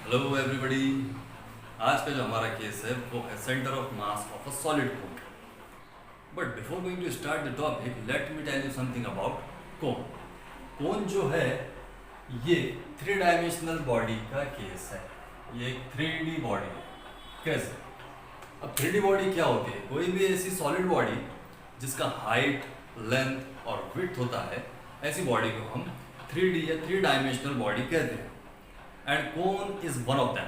Hello everybody. आज का जो हमारा केस है वो है centre of mass of a solid cone. But before going to start the topic let me tell you something about cone. Cone जो है ये थ्री डायमेंशनल बॉडी का केस है। ये एक 3D बॉडी है। कैसे? अब 3D बॉडी क्या होती है? कोई भी ऐसी सॉलिड बॉडी जिसका हाइट, लेंथ और विड्थ होता है, ऐसी बॉडी को हम 3D या 3 डायमेंशनल बॉडी कहते हैं। And cone is one of them.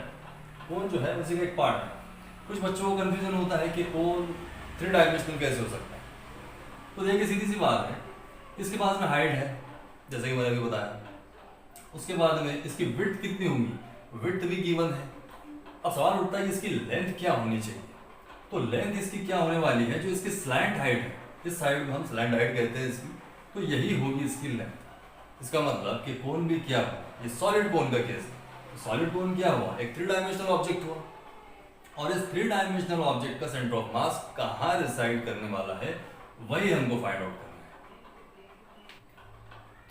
Cone जो है उसी का एक पार्ट है। कुछ बच्चों को कंफ्यूजन होता है कि कोन 3 डायमेंशनल कैसे हो सकता है। तो देखिए, सीधी सी बात है, इसके पास में हाइट है जैसे कि मैंने अभी बताया, उसके बाद में इसकी विड्थ कितनी होगी, विड्थ भी गिवन है। अब सवाल उठता है कि इसकी लेंथ क्या होनी चाहिए। तो लेंथ इसकी क्या होने वाली है, जो इसकी स्लैंट हाइट है, इस साइड को हम स्लैंट हाइट कहते हैं इसकी, तो यही होगी इसकी लेंथ। इसका मतलब कि कोन भी क्या हुआ, ये सॉलिड कोन का केस है। सॉलिड कोन क्या हुआ, एक 3 डायमेंशनल ऑब्जेक्ट हुआ, और इस 3 डायमेंशनल ऑब्जेक्ट का सेंटर ऑफ मास कहाँ रिसाइड करने वाला है, वही हमको फाइंड आउट करना है।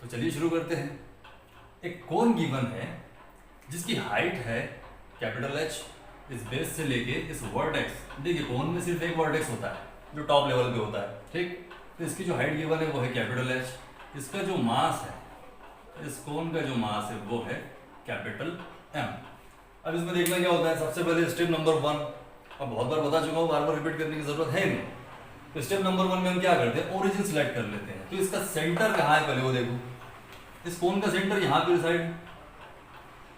तो चलिए शुरू करते हैं। एक कोन गिवन है जिसकी हाइट है कैपिटल H, इस बेस से लेके इस वर्टेक्स। देखिए, कोन में सिर्फ एक वर्टेक्स होता है जो टॉप लेवल पे होता है, ठीक। तो इसकी जो हाइट गिवन है वो है कैपिटल H। इसका जो मास है, इस कोन का जो मास है वो है कैपिटल M। अब इसमें देखना क्या होता है, सबसे पहले स्टेप नंबर 1, अब बहुत बार बता चुका हूँ, बार बार रिपीट करने की जरूरत है नहीं। तो स्टेप नंबर 1 में हम क्या करते हैं, ओरिजिन सिलेक्ट कर लेते हैं। तो इसका सेंटर कहाँ है, पहले वो देखो। इस कोन का सेंटर यहाँ पे रिसाइड,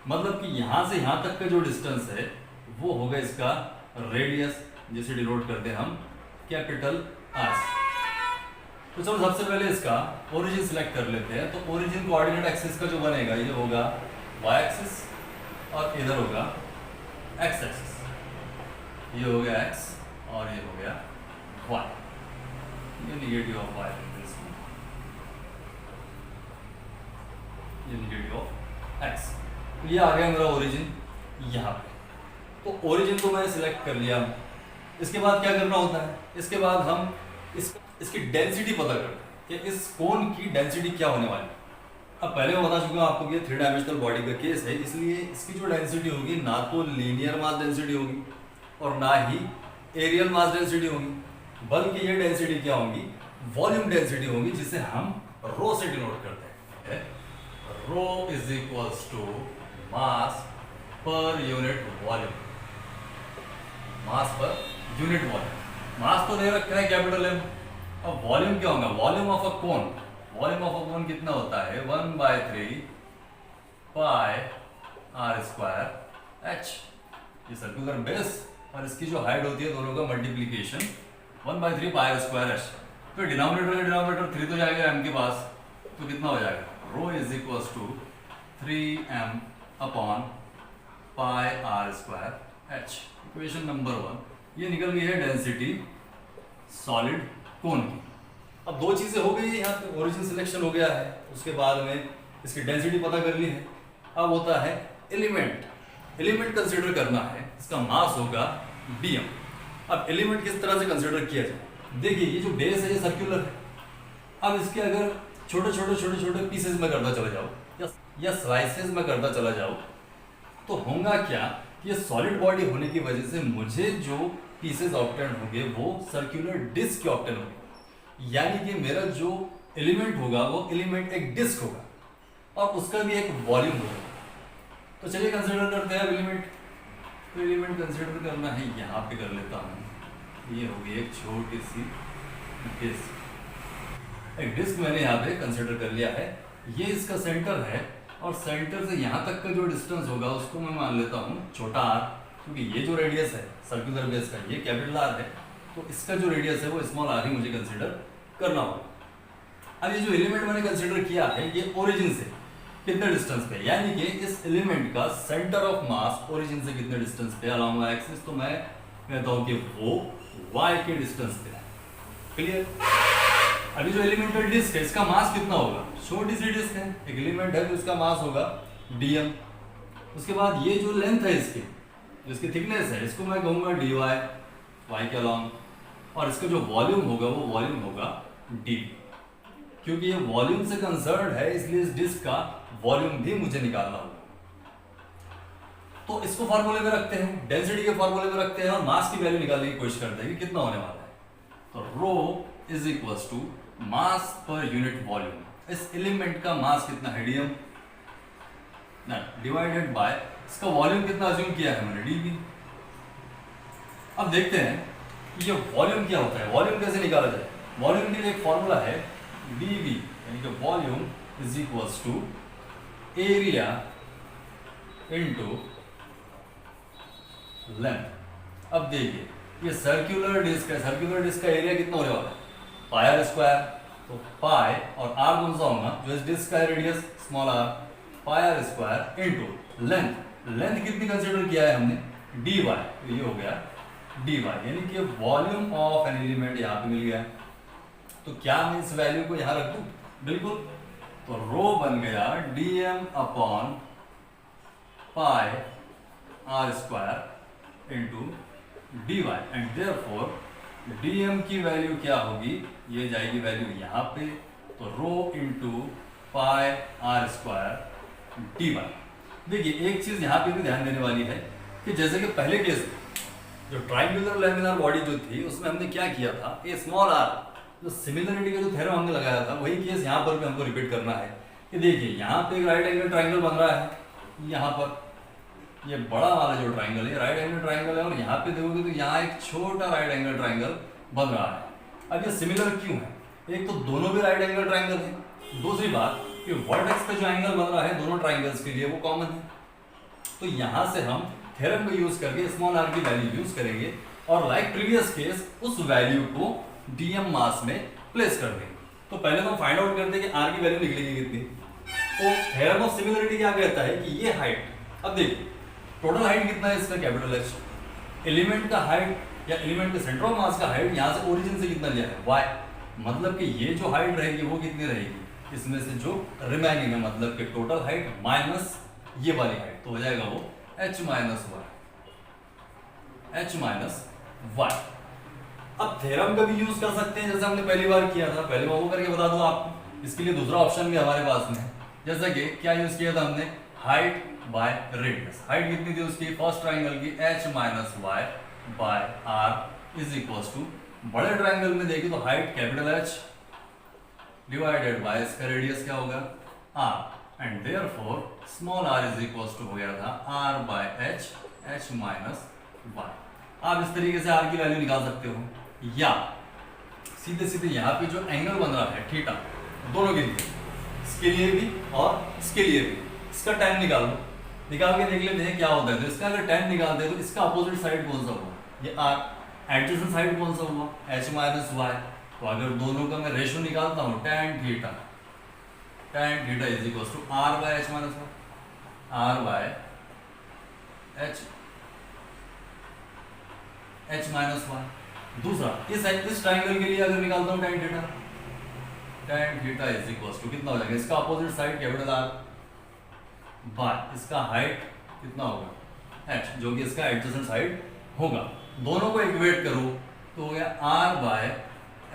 मतलब कि यहाँ से यहाँ तक का जो डिस्टेंस है वो होगा इसका रेडियस, जिसे डिनोट करते हैं हम कैपिटल R। तो चलो सबसे पहले इसका ओरिजिन सिलेक्ट कर लेते हैं। तो ओरिजिन कोऑर्डिनेट एक्सिस का जो बनेगा, ये होगा y एक्सिस और इधर होगा x एक्सिस। ये हो गया x और ये हो गया y। ये निगेटिव ऑफ y, ये निगेटिव ऑफ x। तो ये आ गया मेरा ओरिजिन यहाँ पे। तो ओरिजिन को मैंने सिलेक्ट कर लिया। इसके बाद क्या करना होता है, इसके बाद हम इसकी डेंसिटी पता करते हैं कि इस कोन की डेंसिटी क्या होने वाली है। अब पहले मैं बता चुका हूँ आपको कि 3 डायमेंशनल बॉडी का केस है, इसलिए इसकी जो डेंसिटी होगी ना तो लीनियर मास डेंसिटी होगी और ना ही एरियल मास डेंसिटी होगी, बल्कि ये डेंसिटी क्या होगी, वॉल्यूम डेंसिटी होगी, जिसे हम रो से डिनोट करते हैं। Rho is equals to mass per unit volume. Mass per unit volume. मास तो दे रखा है कैपिटल M। अब वॉल्यूम क्या होगा, volume of a cone. Volume of a cone कितना होता है, 1/3 पाई R स्क्वायर H। ये सर्कुलर बेस और इसकी जो हाइट होती है, दोनों का multiplication 1/3 pi R square H। तो डिनोमिनेटर 3 तो जाएगा M के पास, तो कितना हो जाएगा, rho is equals to 3m upon pi R square H। Equation number 1 ये निकल गई है डेंसिटी सॉलिड कोन की। अब दो चीजें हो गई यहाँ पे, ओरिजिन सिलेक्शन हो गया है, उसके बाद में इसकी डेंसिटी पता कर ली है। अब होता है एलिमेंट। एलिमेंट कंसीडर करना है, इसका मास होगा dm। अब एलिमेंट किस तरह से कंसीडर किया जाए, देखिए ये जो बेस है ये सर्कुलर है। अब इसके अगर छोटे छोटे पीसेस में करता चला जाओ या स्लाइसेस में करता चला जाओ, तो होगा क्या, ये सॉलिड बॉडी होने की वजह से मुझे जो पीसेस ऑब्टेन होंगे वो सर्कुलर डिस्क के ऑब्टेन होंगे। यानी कि मेरा जो एलिमेंट होगा वो एलिमेंट एक डिस्क होगा और उसका भी एक वॉल्यूम होगा। तो चलिए कंसीडर करते हैं एलिमेंट। तो एलिमेंट कंसीडर करना है, यहाँ पे कर लेता हूँ। ये होगी एक छोटी सी डिस्क। एक डिस्क मैंने यहाँ पे कंसीडर कर लिया है। ये इसका सेंटर है और सेंटर से यहाँ तक का जो डिस्टेंस होगा उसको मैं मान लेता हूँ छोटा r, क्योंकि ये जो रेडियस है सर्कुलर बेस का ये कैपिटल R है, तो इसका जो रेडियस है वो स्मॉल r ही मुझे कंसीडर करना होगा। अब ये जो एलिमेंट मैंने कंसीडर किया है ये ओरिजिन से कितने डिस्टेंस पे, यानी कि इस एलिमेंट का सेंटर ऑफ मास ओरिजिन से कितने डिस्टेंस पे अलॉन्ग y एक्सिस, तो मैं कहता हूँ कि वो y के डिस्टेंस पे है। क्लियर? अभी जो एलिमेंटल डिस्क है इसका मास कितना होगा, छोटी सी डिस्क है, एक एलिमेंट है तो इसका मास होगा dm। उसके बाद ये जो लेंथ है इसकी, जिसकी थिकनेस है, इसको मैं कहूंगा dy, y के अलॉन्ग, और इसका जो वॉल्यूम होगा वो वॉल्यूम होगा dv। क्योंकि ये वॉल्यूम से कंसर्न है इसलिए इस डिस्क का वॉल्यूम भी मुझे निकालना होगा। तो इसको फार्मूले में रखते हैं, डेंसिटी के फार्मूले में रखते हैं और मास की वैल्यू निकालने की कोशिश करते हैं कि कितना होने वाला है। तो rho is equals to mass per unit volume. इस एलिमेंट का मास कितना है डीएम डिवाइडेड बाय इसका वॉल्यूम कितना अज्यूम किया है मैंने डीवी। अब देखते हैं ये वॉल्यूम क्या होता है, वॉल्यूम कैसे निकाला जाए। वॉल्यूम के लिए एक फॉर्मूला है dV, यानी कि volume is equals to area into length. अब देखिए ये सर्कुलर डिस्क है, सर्कुलर डिस्क का एरिया कितना होने वाला है पाई आर स्क्वायर। तो पाई और आर कौन सा होगा जो इस डिस्क का radius small r, pi are square into length. Length कितनी कंसीडर किया है हमने dy, तो ये हो गया dy, यानी कि वॉल्यूम ऑफ एन एलिमेंट यहाँ पे मिल गया। तो क्या मैं इस वैल्यू को यहाँ रख दूं, बिल्कुल। तो रो बन गया dm upon pi are square into dy and therefore dm की वैल्यू क्या होगी, ये जाएगी वैल्यू यहाँ पे, तो rho into pi are square dy। देखिए एक चीज यहाँ पे भी ध्यान देने वाली है कि जैसे कि पहले केस जो ट्राइंगुलर लैमिनार बॉडी जो थी उसमें हमने क्या किया था, ए स्मॉल आर जो सिमिलरिटी का जो थ्योरम हमने लगाया था वही केस यहाँ पर भी हमको रिपीट करना है। कि देखिए यहाँ पे एक राइट एंगल ट्राइंगल बन रहा है, यहाँ पर ये बड़ा वाला जो ट्राइंगल है राइट एंगल ट्राइंगल है, और यहाँ पे देखोगे तो यहाँ एक छोटा राइट एंगल ट्राइंगल बन रहा है। अब ये सिमिलर क्यों है, एक तो दोनों भी राइट एंगल ट्राइंगल है, दूसरी बात कि वर्टेक्स पे जो एंगल बन रहा है दोनों ट्राइंगल्स के लिए वो कॉमन है। तो यहाँ से हम थ्योरम को यूज करके स्मॉल आर की वैल्यू यूज करेंगे और लाइक प्रीवियस केस उस वैल्यू को डीएम मास में प्लेस कर देंगे। तो पहले तो हम फाइंड आउट करते हैं कि आर की वैल्यू निकलेगी कितनी। तो थ्योरम ऑफ सिमिलरिटी क्या कहता है कि ये हाइट, अब देखिए टोटल हाइट कितना है इसका कैपिटल एच, एलिमेंट का हाइट या एलिमेंट के सेंटर ऑफ मास का हाइट यहाँ से ओरिजिन से कितना लिया है वाई, मतलब कि ये जो हाइट रहेगी वो कितनी रहेगी इसमें से जो रिमेनिंग है, मतलब कि टोटल हाइट माइनस ये वाली हाइट, तो हो जाएगा वो h minus y, h minus y. अब थ्योरम का भी यूज कर सकते हैं जैसे हमने पहली बार किया था, पहले मैं वो करके बता दूं आपको। इसके लिए दूसरा ऑप्शन भी हमारे पास में है, जैसा कि क्या यूज किया था हमने हाइट बाय रेडियस। हाइट कितनी थी उसकी फर्स्ट ट्राइंगल की h minus y by r is equals to, बड़े ट्राइंगल में देखिए तो height capital H divided by इसका रेडियस क्या होगा r, and therefore small r is equals to हो गया था r bye h minus y. आप इस तरीके से r की वैल्यू निकाल सकते हो, या सीधे सीधे यहाँ पे जो एंगल बन रहा है थीटा दोनों के लिए, इसके लिए भी और इसके लिए भी, इसका tan निकाल लो, निकाल के देख लेते हैं क्या होता है। तो इसका अगर tan निकालते हैं तो इसका अपोजिट साइड कौन सा हुआ, ये r, एडजेसेंट साइड कौन सा हुआ h माइनस वाई। तो अगर दोनों का मैं रेशियो निकालता हूँ tan theta is equals to r bye h minus y, r bye h minus y. दूसरा इस ट्राइंगल के लिए अगर निकालता हूँ tan theta is equals to कितना हो जाएगा, इसका opposite side capital R by इसका हाइट कितना होगा h, जो कि इसका एडजेसेंट साइड होगा। दोनों को इक्वेट करो तो हो गया r bye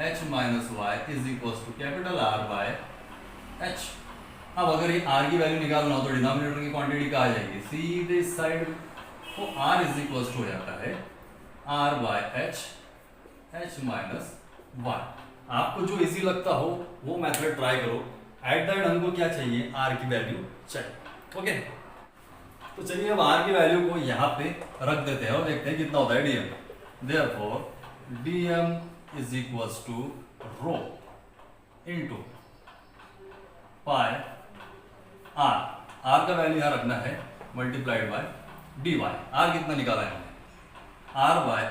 h minus y is equals to capital R bye h। अब अगर ये r की वैल्यू निकालना हो तो डिनोमिनेटर की क्वांटिटी कहाँ आ जाएगी, सीधे इस साइड में, तो r इज इक्वल्स टू हो जाता है r bye h minus y. आपको जो इजी लगता हो वो मेथड ट्राई करो। एट द एंड हमको क्या चाहिए, r की वैल्यू चाहिए। ओके, तो चलिए अब r की वैल्यू को यहाँ पे रख देते हैं और देखते हैं कितना होता है dm। Therefore dm is equals to rho into pi r का वैल्यू यहाँ रखना है मल्टीप्लाइड बाय dy। r कितना निकाला है हमने, r bye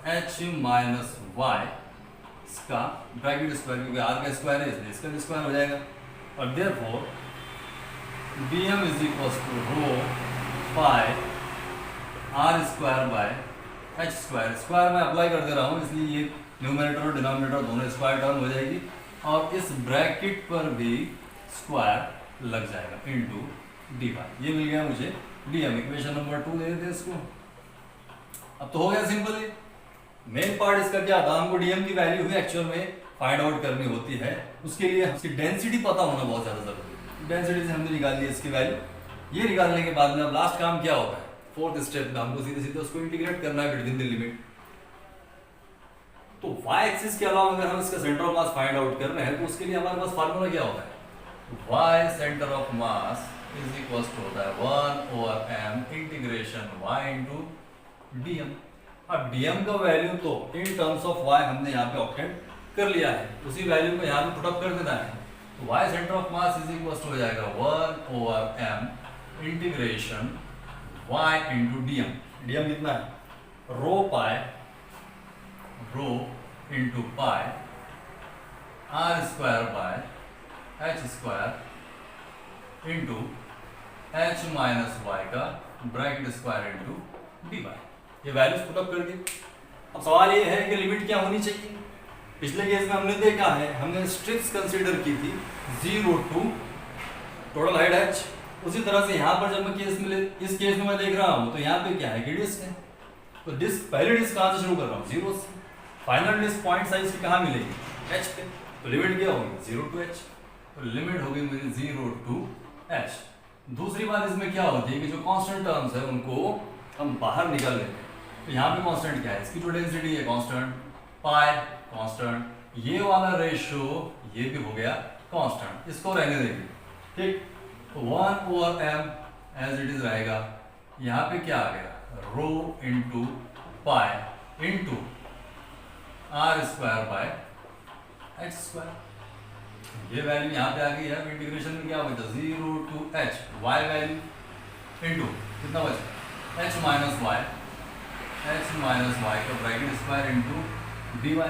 h minus y, इसका ब्रैकेट स्क्वायर, क्योंकि r का स्क्वायर है इसलिए इसका भी स्क्वायर हो जाएगा। और therefore dm is equals to rho pi r square by h square. Square मैं अप्लाई कर दे रहा हूँ इसलिए ये न्यूमरेटर और डिनोमिनेटर दोनों स्क्वायर टर्म हो जाएगी, और इस ब्रैकेट पर भी स्क्वायर लग जाएगा इनटू dy। ये मिल गया मुझे dm। इक्वेशन नंबर 2 दे देते इसको। अब तो हो गया सिंपल। मेन पार्ट इसका क्या था, हमको डीएम की वैल्यू ही एक्चुअल में फाइंड आउट करनी होती है, उसके लिए इसकी डेंसिटी पता होना बहुत ज्यादा जरूरी है। डेंसिटी से हमने निकाल ली इसकी वैल्यू ये निकालने के बाद में अब लास्ट काम क्या होता है, फोर्थ स्टेप में हमको सीधे सीधे उसको इंटीग्रेट करना है बिटवीन द लिमिट। तो y एक्सिस के अलावा अगर हम इसका centre of mass find out कर रहे हैं तो उसके लिए हमारे पास फार्मूला क्या होता है, y centre of mass is equal to होता है 1/m integration y into dm। अब dm का वैल्यू तो इन टर्म्स ऑफ y हमने यहाँ पे ऑब्टेन कर लिया है, उसी वैल्यू को यहाँ पे पुट अप कर देना है। तो y centre of mass is equal to हो जाएगा 1/m integration y into dm। dm कितना है, rho pi rho into pi are square by H square into H minus Y का bracket square into D Y. ये values put up कर दी। अब सवाल ये है कि लिमिट क्या होनी चाहिए। पिछले केस में हमने देखा है, हमने स्ट्रिप्स कंसीडर की थी 0 टू टोटल हाइट एच। उसी तरह से यहाँ पर जब मैं केस में इस केस में मैं देख रहा हूँ तो यहाँ पे क्या है कि डिस्क है। तो डिस्क पहले डिस्क कहाँ से शुरू कर रहा हूँ, 0 से। फाइनल डिस्क पॉइंट साइज की कहाँ मिलेगी, एच पे। तो लिमिट क्या होगी, 0 टू एच। तो लिमिट होगी मेरी 0 टू एच। दूसरी बात इसमें क्या होती है कि जो कांस्टेंट टर्म्स है उनको हम बाहर निकाल लेते हैं। तो यहाँ पे कांस्टेंट क्या है, इसकी जो डेंसिटी है कांस्टेंट, पाई कांस्टेंट, ये वाला रेशियो ये भी हो गया कांस्टेंट, इसको रहने देंगे, ठीक। तो 1/m एज इट इज रहेगा। यहाँ पे क्या आ गया, rho into pi into R square by H square. ये वैल्यू यहाँ पे आ गई है। इंटीग्रेशन में क्या बचा, 0 to h y value into कितना बचा, एच माइनस वाई का bracket square into D y.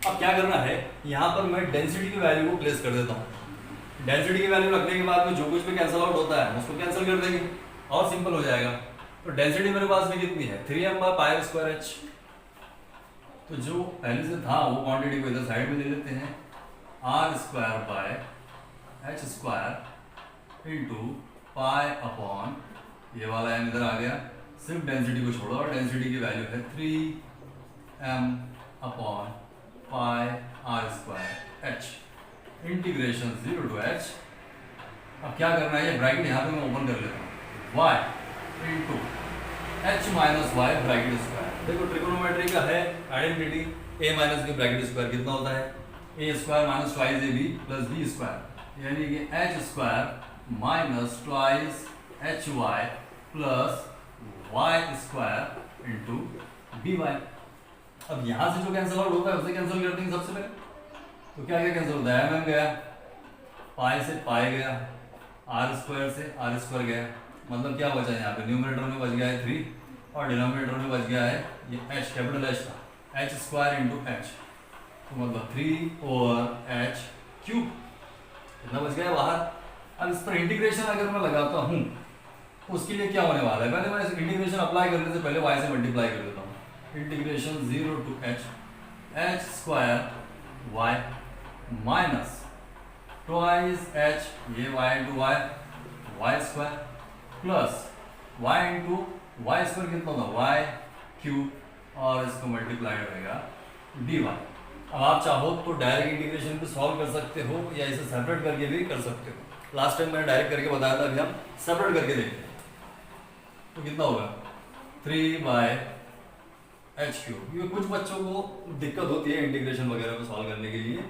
अब क्या करना है, यहाँ पर मैं डेंसिटी की वैल्यू को प्लेस कर देता हूँ। डेंसिटी की वैल्यू रखने के बाद में जो कुछ भी कैंसिल आउट होता है उसको कैंसिल कर देंगे और सिंपल हो जाएगा। तो डेंसिटी मेरे पास में कितनी है, 3m by pi square H. तो जो पहले से था वो क्वांटिटी को इधर साइड में ले लेते हैं, r square by H square into pi upon ये वाला एम इधर आ गया, सिर्फ डेंसिटी को छोड़ो और डेंसिटी की वैल्यू है 3m upon pi are square h integration 0 to h. अब क्या करना है, ये ब्रैकेट यहाँ पे मैं ओपन कर लेता हूँ, y into H minus y bracket square. देखो ट्रिगोनोमेट्री का है identity, a minus b bracket square कितना होता है, a square minus twice ab plus b square, यानी कि h square minus twice h y plus y square into b y. अब यहाँ से जो कैंसिल आउट होता है उसे कैंसिल करते हैं सबसे पहले। तो क्या क्या कैंसिल होता है, mm गया, पाई से पाई गया, आर स्क्वायर से आर स्क्वायर गया, मतलब क्या बचा है यहाँ पे, न्यूमरेटर में बच गया है 3 और डिनोमिनेटर में बच गया है ये h, कैपिटल H का, एच स्क्वायर इंटू एच। तो मतलब 3/h क्यूब इतना बच गया बाहर। अब इस पर इंटीग्रेशन अगर मैं लगाता हूँ तो उसके लिए क्या होने वाला है, पहले मैं इंटीग्रेशन अप्लाई करने से पहले y से मल्टीप्लाई कर देता हूँ। Integration 0 to h square y minus twice h, ये y into y square plus y into y square कितना होगा, वाई क्यूब और इसको मल्टीप्लाई रहेगा dy। अब आप चाहो तो डायरेक्ट इंटीग्रेशन भी सॉल्व कर सकते हो या इसे सेपरेट करके भी कर सकते हो। लास्ट टाइम मैंने डायरेक्ट करके बताया था, अभी हम सेपरेट करके देखते हैं। तो कितना होगा 3/h क्यूब। ये कुछ बच्चों को दिक्कत होती है इंटीग्रेशन वगैरह को सॉल्व करने के लिए,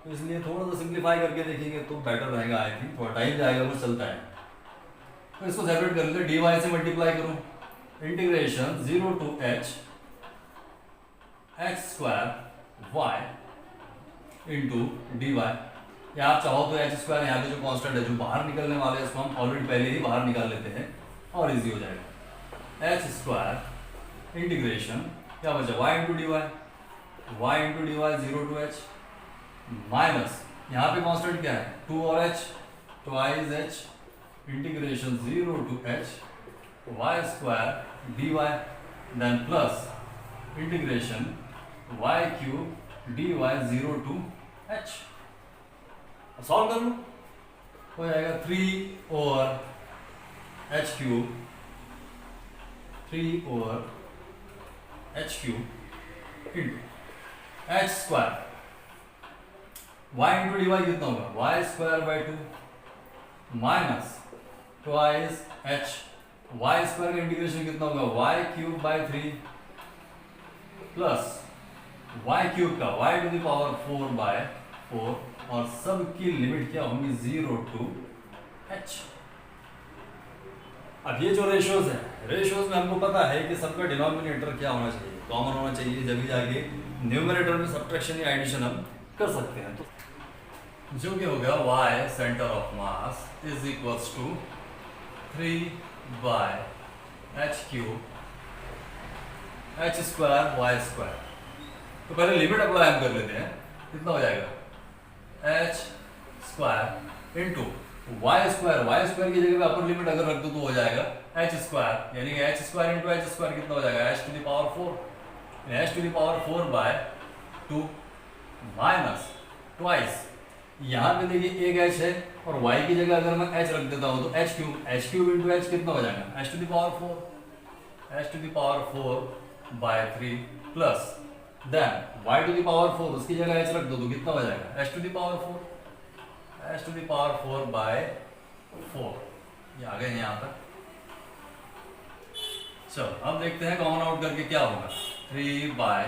तो इसलिए थोड़ा सा सिंप्लीफाई करके देखेंगे तो बेटर रहेगा। आई थिंक थोड़ा टाइम जाएगा, कुछ चलता है। तो इसको सेपरेट कर लेते, dy से मल्टीप्लाई करूं, integration 0 to h square y into D y. या आप चाहो तो एच स्क्वायर यहाँ पे जो कांस्टेंट है जो बाहर निकलने वाले हैं उसको हम ऑलरेडी पहले ही बाहर निकाल लेते हैं और इजी हो जाएगा। एच स्क्वायर इंटीग्रेशन क्या बचा, y into D y 0 to h minus यहाँ पे कांस्टेंट क्या है 2 और h, twice h integration 0 to h y square d y, then plus integration y cube d y 0 to h। Solve कर लो, हो जाएगा 3 over h cube, 3 over h cube into h square y into D y कितना होगा, y square by 2 minus twice h। Y square का integration कितना होगा, Y cube by 3 plus Y cube का Y to the power 4 by 4 और सब की limit क्या होंगी 0 टू h। अब ये जो रेशियोज है, रेशियोज में हमको पता है कि सबका डिनोमिनेटर क्या होना चाहिए, कॉमन होना चाहिए, जब भी जाके न्यूमरेटर में सब्ट्रैक्शन या एडिशन हम कर सकते हैं। तो जो कि हो गया y centre of mass is equals to 3 by h cube h square y square. तो पहले लिमिट अप्लाई हम कर लेते हैं, कितना हो जाएगा h square into y square की जगह पे अपर लिमिट अगर रख दो तो हो जाएगा h स्क्वायर, यानी कि h square into h square कितना हो जाएगा h to the power 4, h to the power 4 by 2 minus twice, यहाँ पे देखिए एक h है और y की जगह अगर मैं h रख देता हूँ तो h क्यूब इंटू h कितना हो जाएगा h to the power 4, h to the power 4 by 3 plus then y to the power 4 उसकी जगह h रख दो तो कितना हो जाएगा h to the power 4, h to the power 4 by 4। ये आ गए यहाँ तक। चलो अब देखते हैं कॉमन आउट करके क्या होगा 3 बाय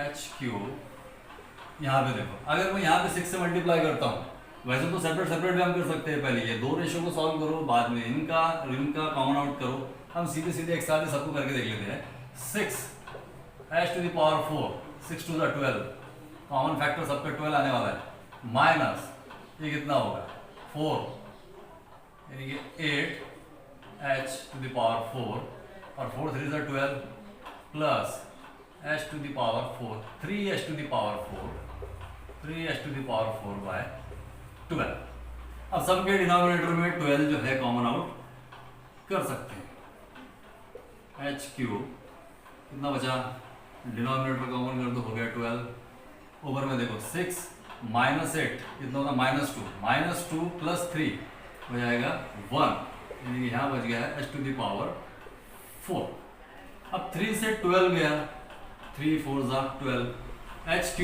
h क्यूब। यहाँ पे देखो अगर मैं यहाँ पे 6 से मल्टीप्लाई करता हूँ, वैसे तो सेपरेट सेपरेट भी हम कर सकते हैं, पहले ये दो रेशियो को सॉल्व करो, बाद में इनका कॉमन आउट करो। हम सीधे सीधे एक साथ ही सबको करके देख लेते हैं। 6 h to the power 4, 6 to the 12, common factor सबका 12 आने वाला है, माइनस ये कितना होगा 4, यानी कि 8 h टू द पावर 4 और 4 3 ज़ा 12 plus h to the power 4 3h to the power 4 3h to the power 4 by 12। अब सबके डिनोमिनेटर में 12 जो है कॉमन आउट कर सकते हैं। h क्यूब कितना बचा, डिनोमिनेटर कॉमन कर दो हो गया 12, ऊपर में देखो 6 माइनस 8 कितना होगा -2 प्लस 3 हो जाएगा 1, यानी कि यहाँ बच गया है h टू द पावर 4। अब 3 से 12 गया, 3 4 ज़ा 12, h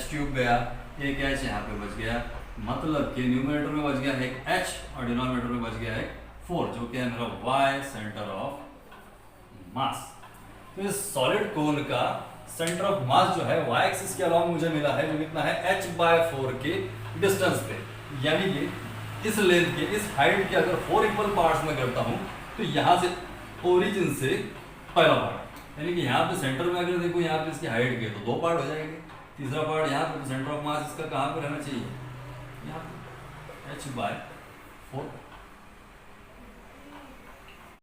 क्यूब गया, एक h यहाँ पे बच गया, मतलब कि न्यूमरेटर में बच गया एक h और डिनोमिनेटर में बच गया एक 4, जो कि है मेरा y सेंटर ऑफ मास। तो इस सॉलिड कोन का सेंटर ऑफ मास जो है y एक्सिस के अलावा मुझे मिला है, जो कितना है h/4 के डिस्टेंस पे, यानी कि इस लेंथ के इस हाइट के अगर 4 इक्वल पार्ट्स में करता हूँ तो यहाँ से ओरिजिन से पहला पार्ट, यानी कि यहाँ पे सेंटर में अगर देखो यहाँ पे इसकी हाइट के तो 2 पार्ट हो जाएंगे, तीसरा पार्ट यहाँ पे सेंटर ऑफ मास इसका कहाँ पे रहना चाहिए, यहाँ पे h/4